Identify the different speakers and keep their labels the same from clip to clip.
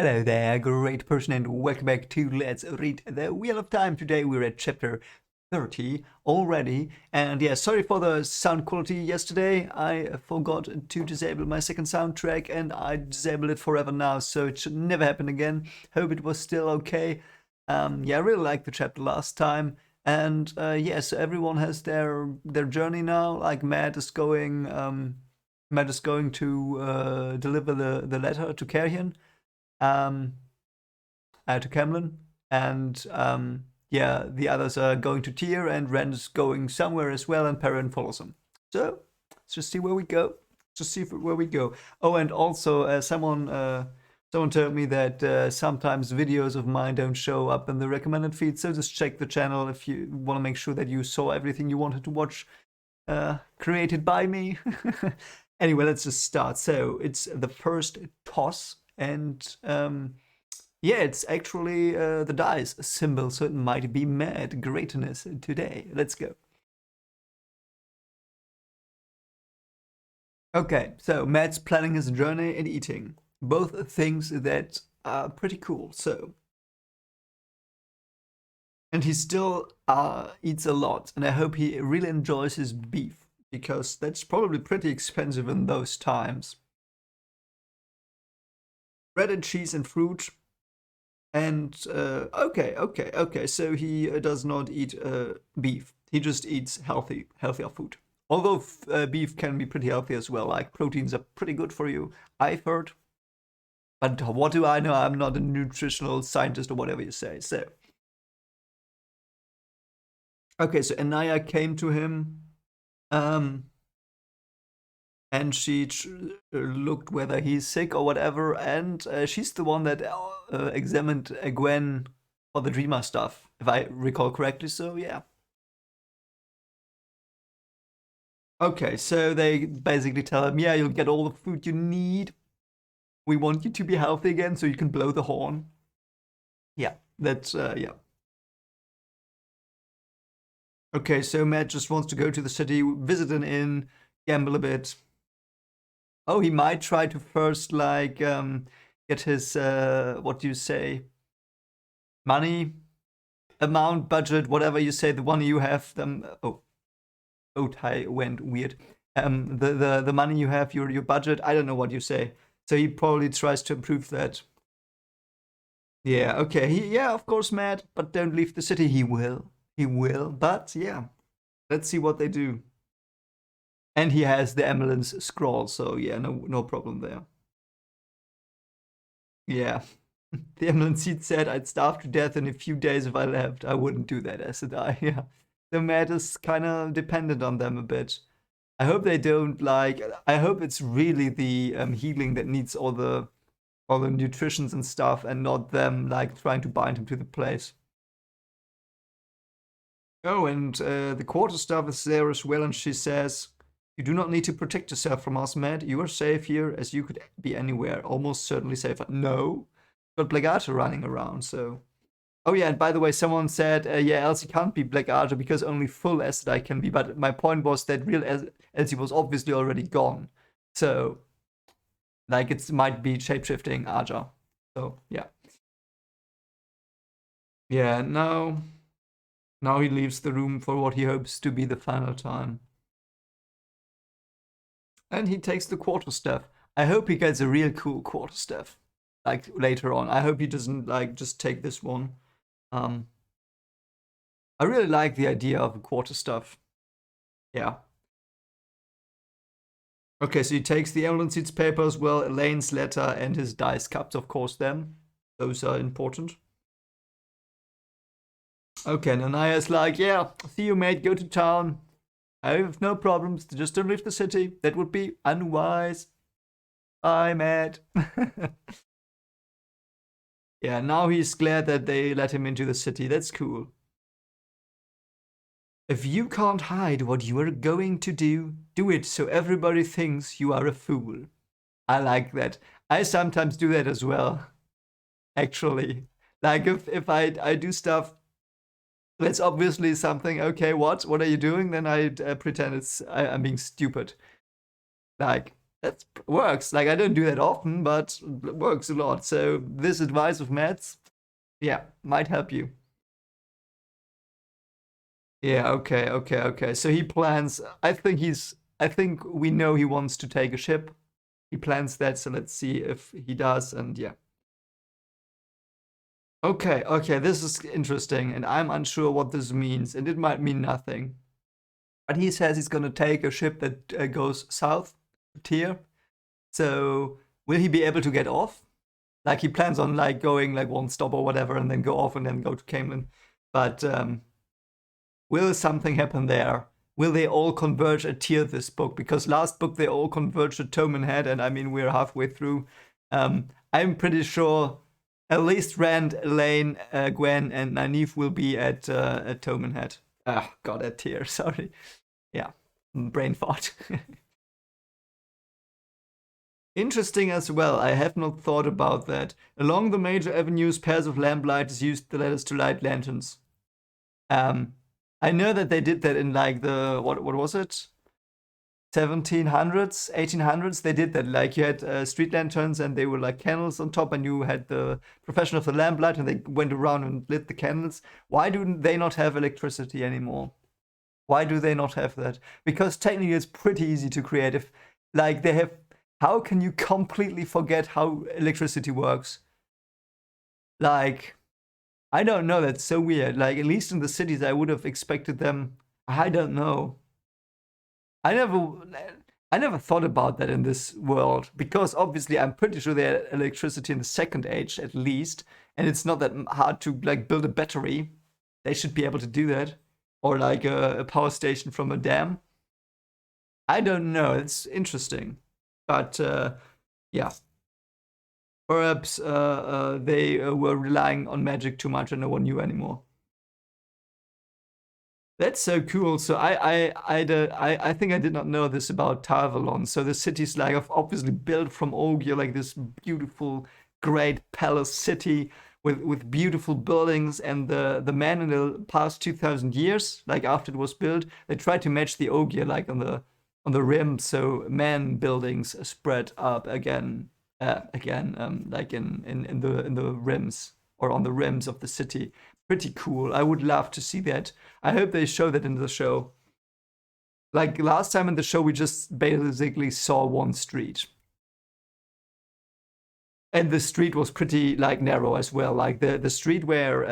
Speaker 1: Hello there, great person, and welcome back to Let's Read the Wheel of Time. Today we're at chapter 30 already, and yeah, sorry for the sound quality yesterday. I forgot to disable my second soundtrack, and I disabled it forever now, so it should never happen again. Hope it was still okay. Yeah, I really liked the chapter last time, and yeah, so everyone has their journey now. Like Matt is going to deliver the letter to Carrion, um, to Camlin, and yeah, the others are going to Tyr, and Ren is going somewhere as well, and Perrin follows him. So let's just see where we go. Just see where we go. Oh, and also someone told me that sometimes videos of mine don't show up in the recommended feed. So just check the channel if you want to make sure that you saw everything you wanted to watch, created by me. Anyway, let's just start. So it's the first toss, and yeah, it's actually the dice symbol, so it might be mad greatness today. Let's go. Okay, so Matt's planning his journey and eating. Both things that are pretty cool, so. And he still eats a lot, and I hope he really enjoys his beef, because that's probably pretty expensive in those times. Bread and cheese and fruit. And okay. So he does not eat beef. He just eats healthier food. Although beef can be pretty healthy as well. Like proteins are pretty good for you, I've heard. But what do I know? I'm not a nutritional scientist or whatever you say. So okay, so Anaya came to him, um, and she looked whether he's sick or whatever, and she's the one that examined Gwen for the Dreamer stuff, if I recall correctly. So yeah. Okay, so they basically tell him, yeah, you'll get all the food you need. We want you to be healthy again so you can blow the horn. Yeah, that's, yeah. Okay, so Matt just wants to go to the city, visit an inn, gamble a bit. Oh, he might try to first, like, get his, what do you say, money, amount, budget, whatever you say, the one you have, tie went weird. The money you have, your budget, I don't know what you say. So he probably tries to improve that. Yeah, okay. Yeah, of course, Matt, but don't leave the city. He will. He will. But yeah, let's see what they do. And he has the ambulance scroll, so yeah, no problem there. Yeah. The ambulance seat said I'd starve to death in a few days if I left. I wouldn't do that, as did I. Yeah. The Matt is kind of dependent on them a bit. I hope they don't like. I hope it's really the healing that needs all the nutritions and stuff, and not them like trying to bind him to the place. Oh, and the quarterstaff is there as well, and she says, "You do not need to protect yourself from us, Matt. You are safe here, as you could be anywhere. Almost certainly safer." No, got Blackadder running around, so. Oh yeah, and by the way, someone said, yeah, Elsie can't be Blackadder because only full Aes can be. But my point was that real Elsie was obviously already gone, so like it might be shapeshifting Aja. So yeah. Yeah, now he leaves the room for what he hopes to be the final time. And he takes the quarterstaff. I hope he gets a real cool quarterstaff, like later on. I hope he doesn't like just take this one. I really like the idea of a quarterstaff. Yeah. Okay, so he takes the ambulance seats paper as well, Elaine's letter, and his dice cups, of course, then. Those are important. Okay, and Anaya's like, yeah, see you, mate, go to town. I have no problems, just don't leave the city. That would be unwise. Bye, Matt. Yeah, now he's glad that they let him into the city. That's cool. If you can't hide what you are going to do, do it so everybody thinks you are a fool. I like that. I sometimes do that as well, actually. Like if I do stuff that's obviously something, okay, what are you doing? Then I pretend I'm being stupid. Like, that works. Like I don't do that often, but it works a lot. So this advice of Matt's, yeah, might help you. Yeah, okay, okay, okay. So he plans, I think we know he wants to take a ship. He plans that, so let's see if he does, and yeah. Okay, okay, this is interesting, and I'm unsure what this means, and it might mean nothing. But he says he's gonna take a ship that goes south to Tyr. So will he be able to get off? Like he plans on like going like one stop or whatever, and then go off and then go to Camelin. But will something happen there? Will they all converge at Tyr this book? Because last book they all converged at Toman Head, and I mean we're halfway through. I'm pretty sure at least Rand, Elaine, Gwen, and Nynaeve will be at Toman Head. Ah, God, at Tyr. Sorry. Yeah, brain fart. Interesting as well. I have not thought about that. Along the major avenues, pairs of lamplighters used the ladders to light lanterns. Um, I know that they did that in like the what was it? 1700s, 1800s. They did that. Like you had street lanterns and they were like candles on top, and you had the profession of the lamplight, and they went around and lit the candles. Why do they not have electricity anymore? Why do they not have that? Because technically it's pretty easy to create. If like they have, how can you completely forget how electricity works? Like I don't know. That's so weird. Like at least in the cities, I would have expected them. I don't know. I never, I never thought about that in this world because obviously I'm pretty sure they had electricity in the Second Age at least, and it's not that hard to like build a battery. They should be able to do that, or like a power station from a dam. I don't know. It's interesting, but yeah, perhaps they were relying on magic too much and no one knew anymore. That's so cool. So I think I did not know this about Tarvalon. So the city's like obviously built from Ogier, like this beautiful, great palace city with beautiful buildings. And the man in the past 2,000 years, like after it was built, they tried to match the Ogier like on the rim. So man buildings spread up again, like in the rims or on the rims of the city. Pretty cool. I would love to see that. I hope they show that in the show. Like last time in the show, we just basically saw one street, and the street was pretty like narrow as well. Like the street where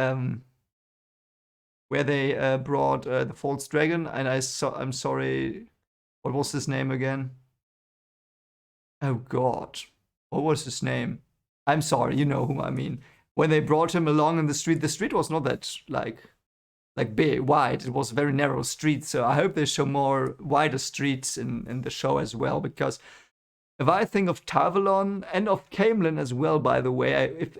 Speaker 1: they brought the false dragon, and I'm sorry, what was his name again? Oh God, what was his name? I'm sorry, you know whom I mean. When they brought him along in the street was not that like big wide. It was a very narrow street. So I hope they show more wider streets in the show as well. Because if I think of Tarvalon and of Camelin as well, by the way,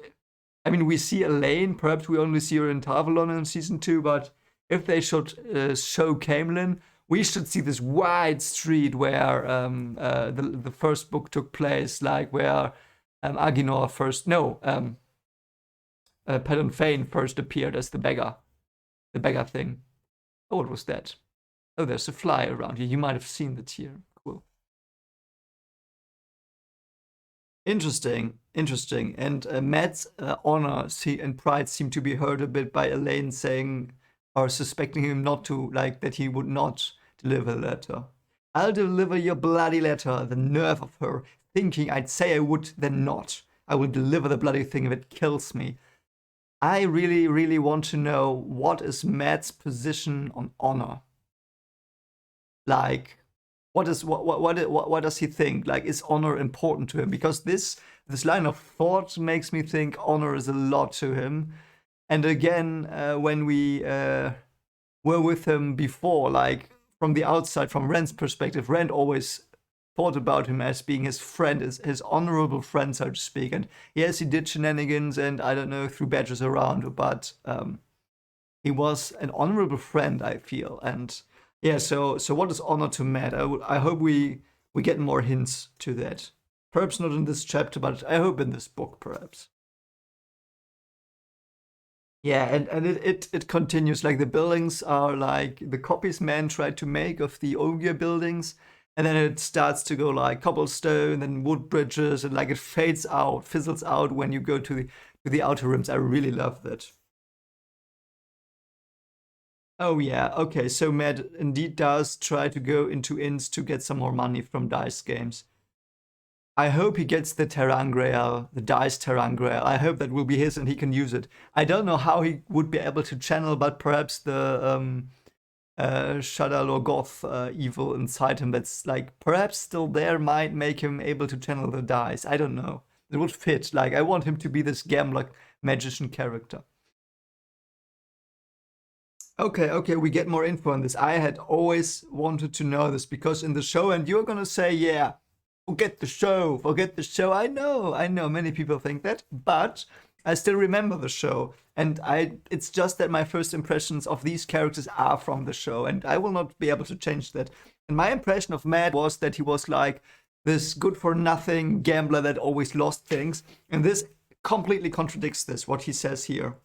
Speaker 1: I mean we see Elaine, perhaps we only see her in Tarvalon in season 2, but if they should show Camelin, we should see this wide street where the first book took place, like where Aginor first, no, Pedon Fane first appeared as the beggar thing. Oh, what was that? Oh, there's a fly around here. You might have seen that here. Cool. Interesting, interesting. And Matt's honor and pride seem to be hurt a bit by Elaine saying or suspecting him not to, like, that he would not deliver the letter. I'll deliver your bloody letter. The nerve of her thinking I'd say I would, then not. I will deliver the bloody thing if it kills me. I really, really want to know what is Matt's position on honor. Like, what does he think? Like, is honor important to him? Because this line of thought makes me think honor is a lot to him. And again, when we were with him before, like from the outside, from Rand's perspective, Rand always thought about him as being his friend, his honorable friend, so to speak. And yes, he did shenanigans and I don't know, threw badges around, but he was an honorable friend, I feel. And yeah, so what is honor to Matt? I hope we get more hints to that. Perhaps not in this chapter, but I hope in this book, perhaps. Yeah, and it continues. Like the buildings are like the copies man tried to make of the Ogier buildings. and then it starts to go like cobblestone and wood bridges, and like it fades out, fizzles out when you go to the outer rims. I really love that. Oh yeah, okay. So Matt indeed does try to go into inns to get some more money from dice games. I hope he gets the Terangreal, the dice Terangreal. I hope that will be his and he can use it. I don't know how he would be able to channel, but perhaps the Shadal or Goth evil inside him that's like perhaps still there might make him able to channel the dice. I don't know. It would fit. Like I want him to be this gambler magician character. Okay, okay, we get more info on this. I had always wanted to know this because in the show, and you're gonna say, yeah, forget the show, forget the show. I know, many people think that, but I still remember the show. And it's just that my first impressions of these characters are from the show, and I will not be able to change that. And my impression of Matt was that he was like this good for nothing gambler that always lost things. And this completely contradicts this, what he says here.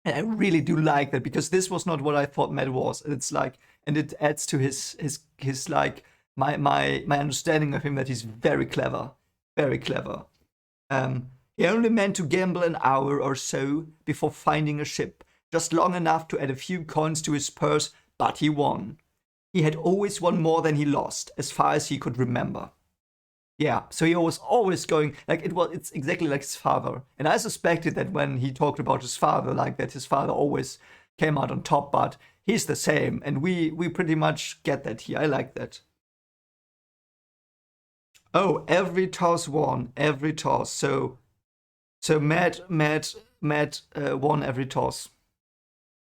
Speaker 1: And I really do like that because this was not what I thought Matt was. It's like, and it adds to his like my understanding of him that he's very clever, very clever. He only meant to gamble an hour or so before finding a ship, just long enough to add a few coins to his purse, but he won. He had always won more than he lost, as far as he could remember. Yeah, so he was always going like it's exactly like his father. And I suspected that when he talked about his father, like that his father always came out on top, but he's the same, and we pretty much get that here. I like that. Oh, every toss won, every toss. So Matt won every toss.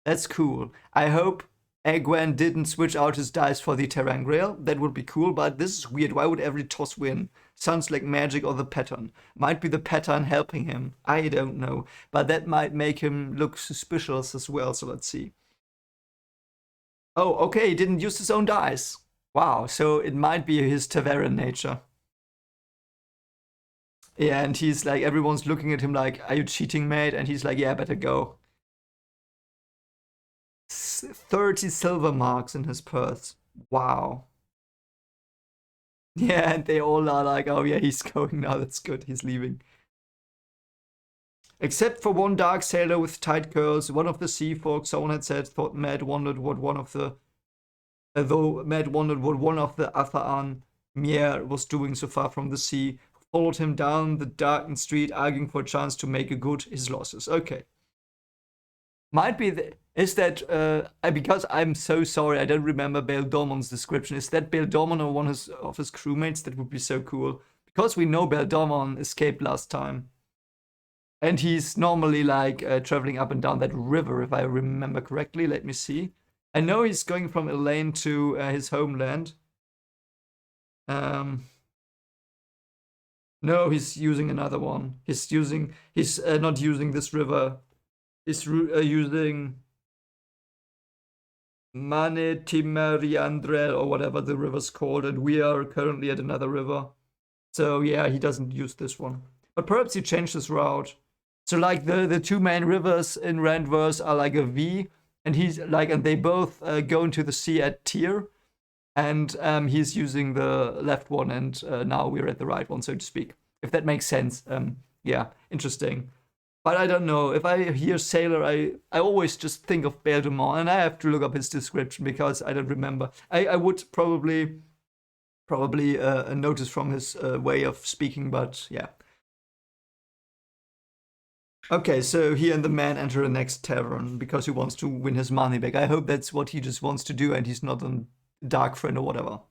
Speaker 1: That's cool. I hope Egwen didn't switch out his dice for the Terangreal. That would be cool, but this is weird. Why would every toss win? Sounds like magic or the pattern. Might be the pattern helping him. I don't know. But that might make him look suspicious as well, so let's see. Oh, okay, he didn't use his own dice. Wow, so it might be his Taveran nature. Yeah, and he's like, everyone's looking at him like, are you cheating, mate? And he's like, yeah, better go. 30 silver marks in his purse. Wow. Yeah, and they all are like, oh yeah, he's going now. That's good. He's leaving. Except for one dark sailor with tight curls, one of the sea folk, someone had said, thought Matt wondered what one of the, though Matt wondered what one of the Athaan Mier was doing so far from the sea, followed him down the darkened street, arguing for a chance to make good his losses. Okay. Might be is that because I'm so sorry I don't remember Bail Dormon's description. Is that Bail Dormon or one of his crewmates? That would be so cool because we know Bail Dormon escaped last time, and he's normally like traveling up and down that river if I remember correctly. Let me see. I know he's going from Elaine to his homeland. No, he's using another one. He's not using this river. He's using Mane Timeriandrel or whatever the river's called, and we are currently at another river. So yeah, he doesn't use this one. But perhaps he changed his route. So like the two main rivers in Randverse are like a V, and he's like, and they both go into the sea at Tyr, and he's using the left one, and now we're at the right one, so to speak. If that makes sense. Yeah, interesting. But I don't know. If I hear sailor, I always just think of Beldemont, and I have to look up his description because I don't remember. I would probably notice from his way of speaking, but yeah. Okay, so he and the man enter the next tavern because he wants to win his money back. I hope that's what he just wants to do, and he's not a dark friend or whatever.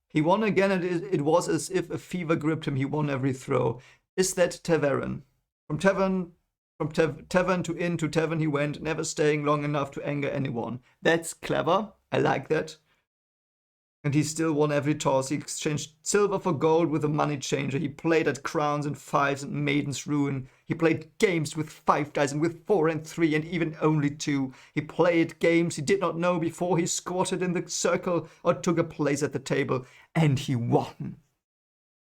Speaker 1: He won again, and it was as if a fever gripped him. He won every throw. Is that Tavern? From tavern to inn to tavern he went, never staying long enough to anger anyone. That's clever. I like that. And he still won every toss. He exchanged silver for gold with a money changer. He played at crowns and fives and maiden's ruin. He played games with 5 dice and with 4 and 3 and even only 2. He played games he did not know before he squatted in the circle or took a place at the table. And he won.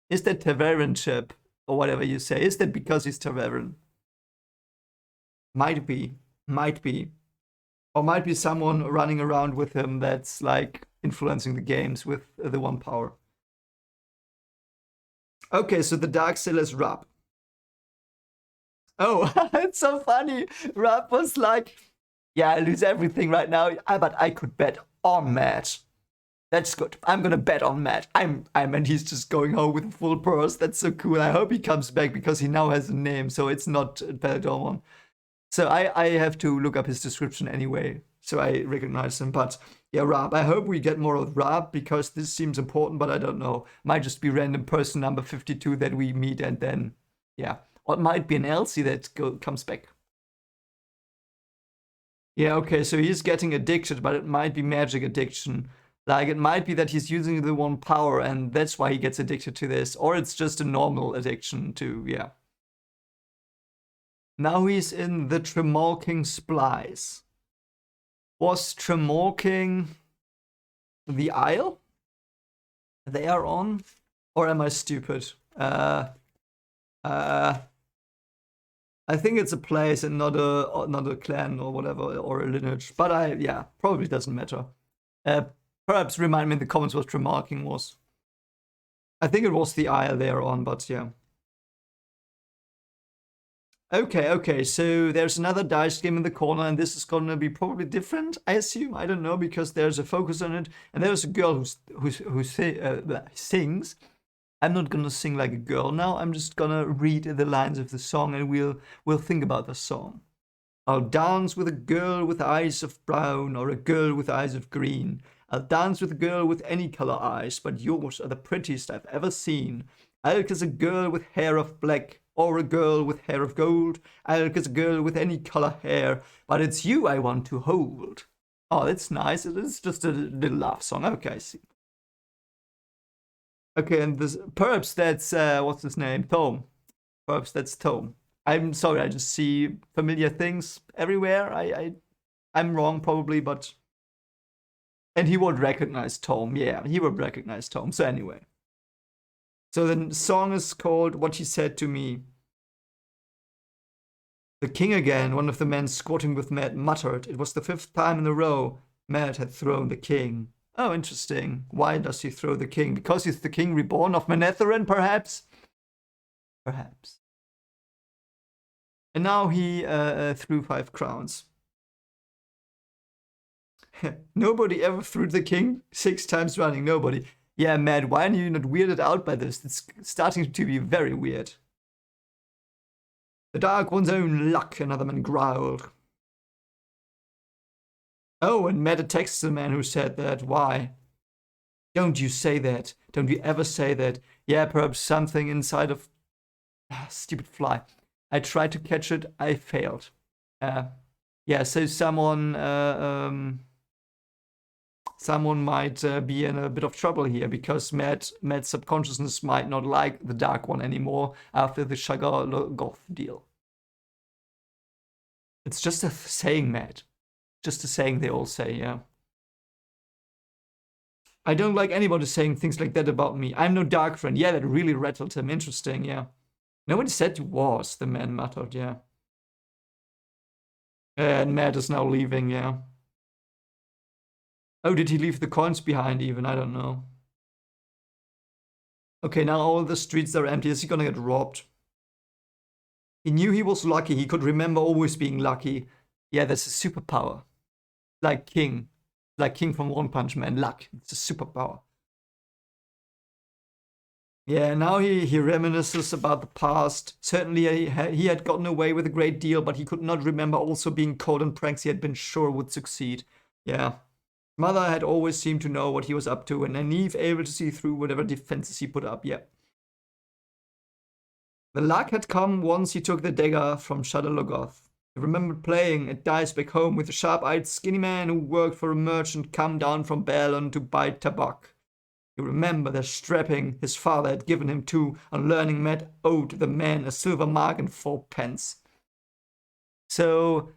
Speaker 1: Is that Taveranship? Or whatever you say. Is that because he's Taveran? Might be. Or might be someone running around with him that's like influencing the games with the 1 power. Okay, so the Dark Sailor is Rab. Oh, it's so funny. Rab was like, yeah, I lose everything right now, but I could bet on Matt. That's good. I'm gonna bet on Matt. And he's just going home with a full purse. That's so cool. I hope he comes back because he now has a name, so it's not Peladon. So I have to look up his description anyway, so I recognize him. But yeah, Rab. I hope we get more of Rab because this seems important, but I don't know. Might just be random person number 52 that we meet and then, yeah. Or it might be an Elsie that comes back. Yeah, okay, so he's getting addicted, but it might be magic addiction. Like, it might be that he's using the 1 power and that's why he gets addicted to this. Or it's just a normal addiction to, yeah. Now he's in the Tremolking Splice. Was Tremolking the Isle they are on? Or am I stupid? I think it's a place and not a clan or whatever, or a lineage. But yeah, probably doesn't matter. Perhaps remind me in the comments what Tremolking was. I think it was the Isle they're on, but yeah. Okay, so there's another dice game in the corner, and this is gonna be probably different, I assume. I don't know, because there's a focus on it, and there's a girl who sings. I'm not gonna sing like a girl now. I'm just gonna read the lines of the song, and we'll think about the song. I'll dance with a girl with eyes of brown, or a girl with eyes of green. I'll dance with a girl with any color eyes, but yours are the prettiest I've ever seen. I'll kiss a girl with hair of black, or a girl with hair of gold. I'll kiss a girl with any color hair, but it's you I want to hold. Oh, that's nice. It's just a little love song. Okay, I see. Okay, and this perhaps that's what's his name? Tome. Perhaps that's Tome. I'm sorry, I just see familiar things everywhere. I'm wrong probably, but and he would recognize Tome. Yeah, he would recognize Tome. So anyway. So the song is called What He Said to Me. The king again, one of the men squatting with Matt, muttered. It was the 5th time in a row Matt had thrown the king. Oh, interesting. Why does he throw the king? Because he's the king reborn of Manetherin, perhaps? Perhaps. And now he threw 5 crowns. Nobody ever threw the king 6 times running. Nobody. Yeah, Matt, why are you not weirded out by this? It's starting to be very weird. The Dark One's own luck, another man growled. Oh, and Matt attacks the man who said that. Why? Don't you say that. Don't you ever say that. Yeah, perhaps something inside of... stupid fly. I tried to catch it. I failed. Yeah, so someone might be in a bit of trouble here because Matt's subconsciousness might not like the Dark One anymore after the Shaggoth deal. It's just a saying, Matt. Just a saying they all say, yeah. I don't like anybody saying things like that about me. I'm no dark friend. Yeah, that really rattled him. Interesting, yeah. Nobody said you was, the man muttered, yeah. And Matt is now leaving, yeah. Oh, did he leave the coins behind even? I don't know. Okay, now all the streets are empty. Is he gonna get robbed? He knew he was lucky. He could remember always being lucky. Yeah, that's a superpower. Like King. Like King from One Punch Man. Luck. It's a superpower. Yeah, now he reminisces about the past. Certainly he had gotten away with a great deal, but he could not remember also being caught in pranks he had been sure would succeed. Yeah. Mother had always seemed to know what he was up to, and Nynaeve able to see through whatever defenses he put up, yeah. The luck had come once he took the dagger from Shadowlogoth. He remembered playing at dice back home with a sharp-eyed skinny man who worked for a merchant come down from Balon to buy tabak. You remember the strapping his father had given him too, on learning Matt owed the man a silver mark and 4 pence. So,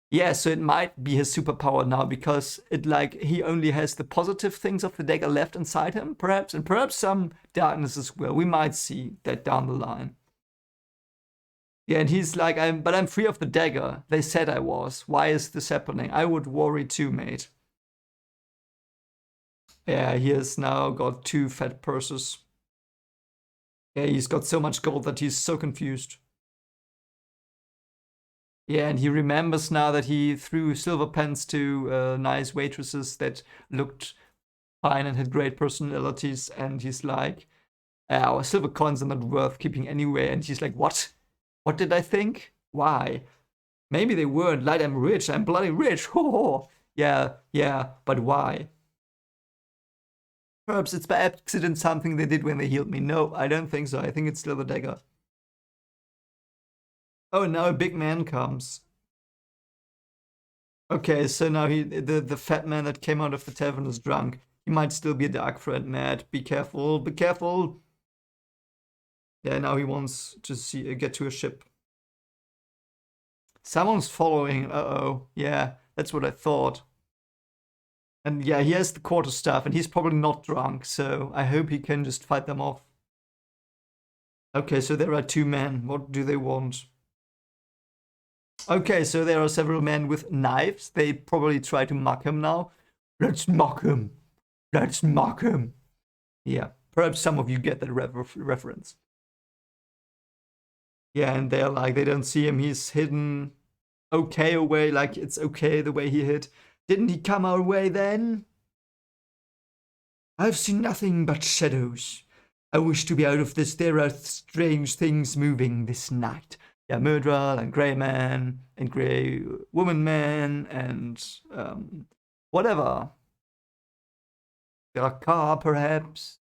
Speaker 1: yeah, so it might be his superpower now because it he only has the positive things of the dagger left inside him, perhaps, and perhaps some darkness as well. We might see that down the line. Yeah, and he's like, but I'm free of the dagger. They said I was. Why is this happening? I would worry too, mate. Yeah, he has now got 2 fat purses. Yeah, he's got so much gold that he's so confused. Yeah, and he remembers now that he threw silver pence to nice waitresses that looked fine and had great personalities, and he's like, our silver coins are not worth keeping anyway. And he's like, what? What did I think? Why? Maybe they weren't. Like, I'm rich. I'm bloody rich. Yeah, yeah, but why? Perhaps it's by accident something they did when they healed me. No, I don't think so. I think it's still the dagger. Oh, now a big man comes. Okay, so now the fat man that came out of the tavern is drunk. He might still be a dark friend, Matt. Be careful, be careful. Yeah, now he wants to see get to a ship. Someone's following. Uh-oh. Yeah, that's what I thought. And yeah, he has the quarter staff, and he's probably not drunk, so I hope he can just fight them off. Okay, so there are 2 men. What do they want? Okay, so there are several men with knives. They probably try to mock him now. Let's mock him. Let's mock him. Yeah, perhaps some of you get that reference. Yeah, and they're like, they don't see him. He's hidden okay away, like it's okay the way he hid. Didn't he come our way then? I've seen nothing but shadows. I wish to be out of this. There are strange things moving this night. Yeah, murderer and grey man and grey woman man and whatever. A car, perhaps.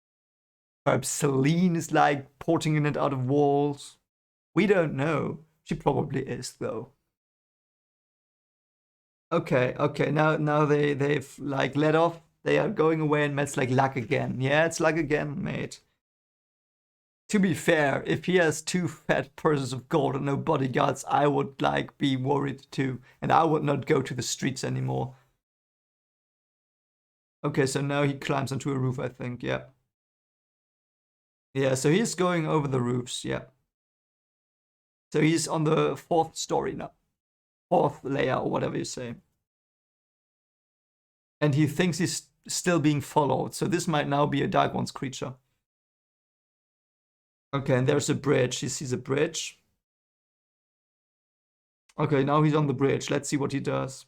Speaker 1: Perhaps Celine is like porting in it out of walls. We don't know. She probably is, though. Okay. Now they've like let off. They are going away, and Matt's like luck again. Yeah, it's luck again, mate. To be fair, if he has 2 fat purses of gold and no bodyguards, I would like be worried too, and I would not go to the streets anymore. Okay, so now he climbs onto a roof, I think. Yeah. Yeah, so he's going over the roofs. Yeah. So he's on the 4th story now, 4th layer or whatever you say. And he thinks he's still being followed. So this might now be a Dark One's creature. Okay, and there's a bridge. He sees a bridge. Okay, now he's on the bridge. Let's see what he does.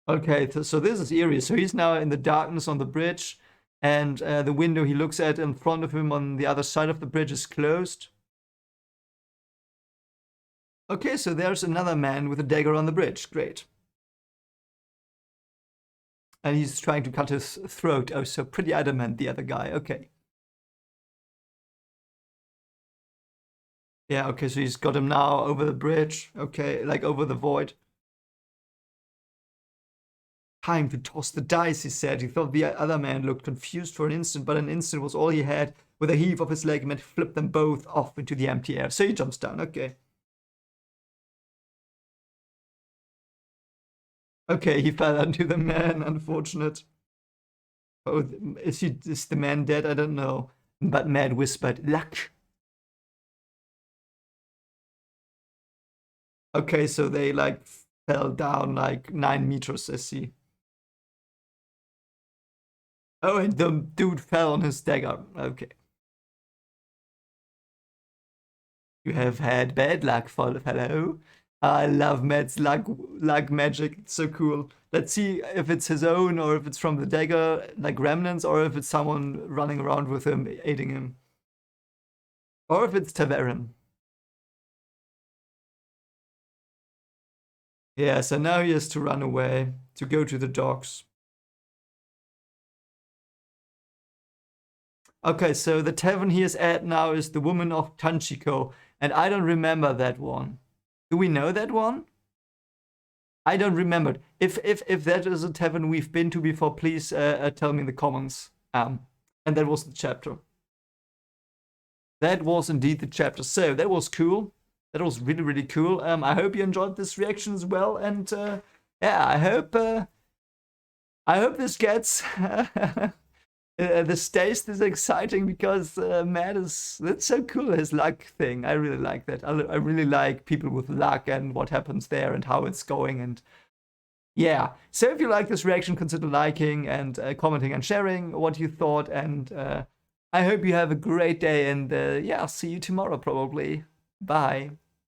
Speaker 1: Okay, so this is eerie. So he's now in the darkness on the bridge, and the window he looks at in front of him on the other side of the bridge is closed. Okay, so there's another man with a dagger on the bridge. Great. And he's trying to cut his throat. Oh, so pretty adamant, the other guy. Okay. Yeah, okay, so he's got him now over the bridge. Okay, like over the void. Time to toss the dice, he said. He thought the other man looked confused for an instant, but an instant was all he had. With a heave of his leg, he meant to flip them both off into the empty air. So he jumps down. Okay. Okay, he fell onto the man. Unfortunate. Oh, is the man dead? I don't know. But Mad whispered, "Luck." Okay, so they like fell down like 9 meters, I see. Oh, and the dude fell on his dagger. Okay. You have had bad luck, fellow. I love Matt's luck magic. It's so cool. Let's see if it's his own or if it's from the dagger, like remnants, or if it's someone running around with him, aiding him. Or if it's Taverin. Yeah, so now he has to run away to go to the docks. Okay, so the tavern he is at now is the Woman of Tanchiko, and I don't remember that one. Do we know that one? I don't remember. If that is a tavern we've been to before, please tell me in the comments. And that was the chapter. That was indeed the chapter. So that was cool. That was really cool. I hope you enjoyed this reaction as well, and yeah, I hope this gets this stays this exciting because Matt is that's so cool. His luck thing, I really like that. I really like people with luck and what happens there and how it's going and Yeah. So if you like this reaction, consider liking and commenting and sharing what you thought. And I hope you have a great day. And yeah, I'll see you tomorrow probably. Bye.